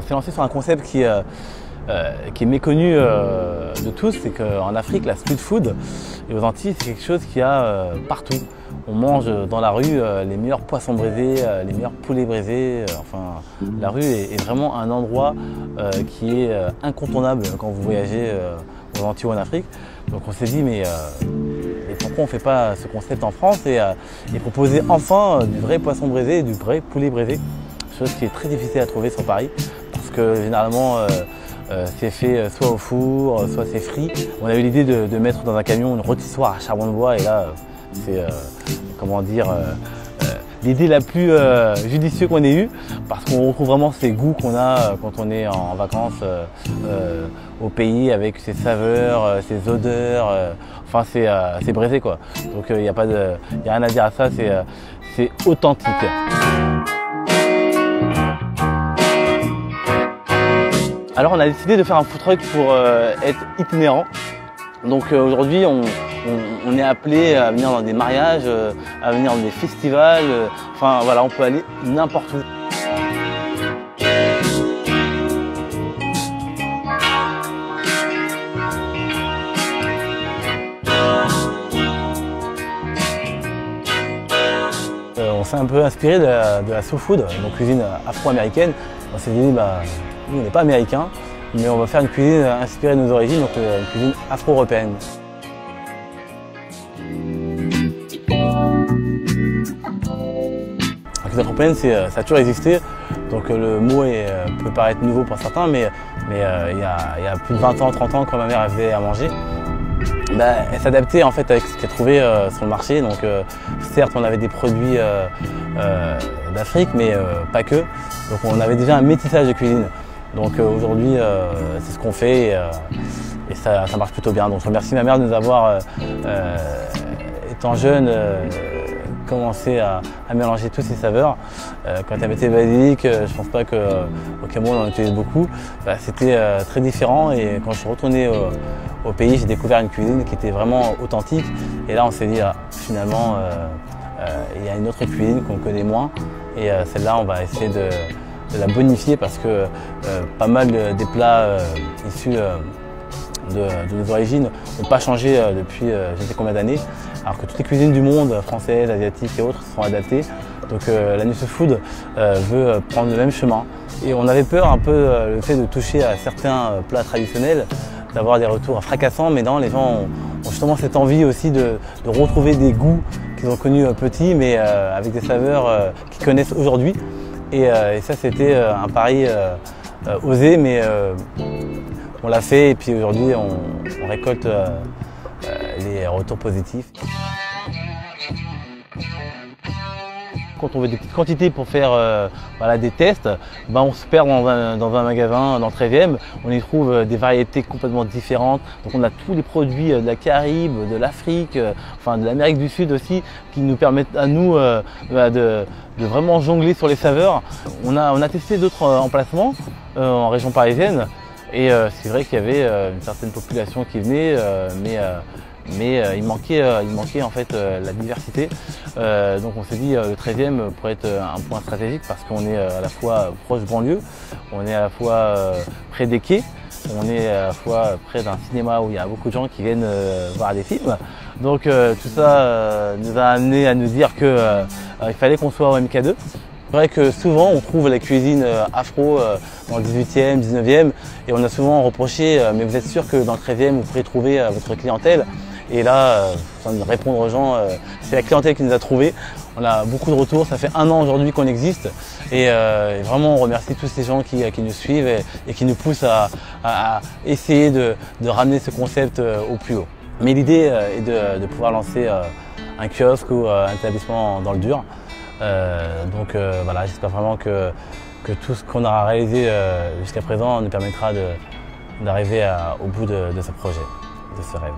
s'est lancé sur un concept qui est méconnu de tous, c'est qu'en Afrique, la street food et aux Antilles, c'est quelque chose qu'il y a partout. On mange dans la rue les meilleurs poissons brisés, les meilleurs poulets brisés. Enfin, la rue est vraiment un endroit qui est incontournable quand vous voyagez aux Antilles ou en Afrique. Donc on s'est dit, mais pourquoi on ne fait pas ce concept en France et proposer enfin du vrai poisson brisé et du vrai poulet brisé, chose qui est très difficile à trouver sur Paris, parce que généralement c'est fait soit au four, soit c'est frit. On a eu l'idée de mettre dans un camion une rôtissoire à charbon de bois, et là c'est comment dire, l'idée la plus judicieuse qu'on ait eue, parce qu'on retrouve vraiment ces goûts qu'on a quand on est en vacances au pays, avec ses saveurs, ses odeurs. Enfin c'est brisé quoi. Donc il n'y a rien à dire à ça, c'est authentique. Alors on a décidé de faire un food truck pour être itinérant. Donc aujourd'hui on est appelé à venir dans des mariages, à venir dans des festivals, enfin voilà, on peut aller n'importe où. On s'est un peu inspiré de la soul food, donc cuisine afro-américaine. On s'est dit, nous on n'est pas américains, mais on va faire une cuisine inspirée de nos origines, donc une cuisine afro-européenne. La cuisine afro-européenne, ça a toujours existé, donc le mot peut paraître nouveau pour certains, mais il y a plus de 20 ans, 30 ans, quand ma mère faisait à manger, elle s'adaptait en fait avec ce qu'elle trouvait sur le marché. Donc certes on avait des produits d'Afrique, mais pas que. Donc on avait déjà un métissage de cuisine. Donc aujourd'hui c'est ce qu'on fait et ça marche plutôt bien. Donc je remercie ma mère de nous avoir, étant jeune, commencé à mélanger toutes ces saveurs. Quand elle mettait basilic, je pense pas qu'au Cameroun on en utilise beaucoup. C'était très différent, et quand je suis retourné au pays, j'ai découvert une cuisine qui était vraiment authentique. Et là on s'est dit, finalement il y a une autre cuisine qu'on connaît moins, et celle-là on va essayer de la bonifier, parce que pas mal des plats issus de nos origines n'ont pas changé depuis je ne sais combien d'années, alors que toutes les cuisines du monde, françaises, asiatiques et autres, sont adaptées. Donc la New Soul Food veut prendre le même chemin, et on avait peur un peu le fait de toucher à certains plats traditionnels, d'avoir des retours fracassants, mais non, les gens ont justement cette envie aussi de retrouver des goûts qu'ils ont connus petits, mais avec des saveurs qu'ils connaissent aujourd'hui. Et ça c'était un pari osé, mais on l'a fait, et puis aujourd'hui on récolte les retours positifs. Quand on veut des petites quantités pour faire des tests, on se perd dans un magasin dans le 13e, on y trouve des variétés complètement différentes. Donc on a tous les produits de la Caraïbe, de l'Afrique, de l'Amérique du Sud aussi, qui nous permettent à nous de vraiment jongler sur les saveurs. On a testé d'autres emplacements en région parisienne, et c'est vrai qu'il y avait une certaine population qui venait, mais il manquait en fait la diversité. Donc on s'est dit le 13e pourrait être un point stratégique, parce qu'on est à la fois proche banlieue, on est à la fois près des quais, on est à la fois près d'un cinéma où il y a beaucoup de gens qui viennent voir des films. Donc tout ça nous a amené à nous dire qu'il fallait qu'on soit au MK2. C'est vrai que souvent on trouve la cuisine afro dans le 18e, 19e, et on a souvent reproché, mais vous êtes sûr que dans le 13e vous pourrez trouver votre clientèle? Et là, sans répondre aux gens, c'est la clientèle qui nous a trouvés. On a beaucoup de retours, ça fait 1 an aujourd'hui qu'on existe, et vraiment on remercie tous ces gens qui nous suivent et qui nous poussent à essayer de ramener ce concept au plus haut. Mais l'idée est de pouvoir lancer un kiosque ou un établissement dans le dur. Donc voilà, j'espère vraiment que tout ce qu'on aura réalisé jusqu'à présent nous permettra d'arriver au bout de ce projet, de ce rêve.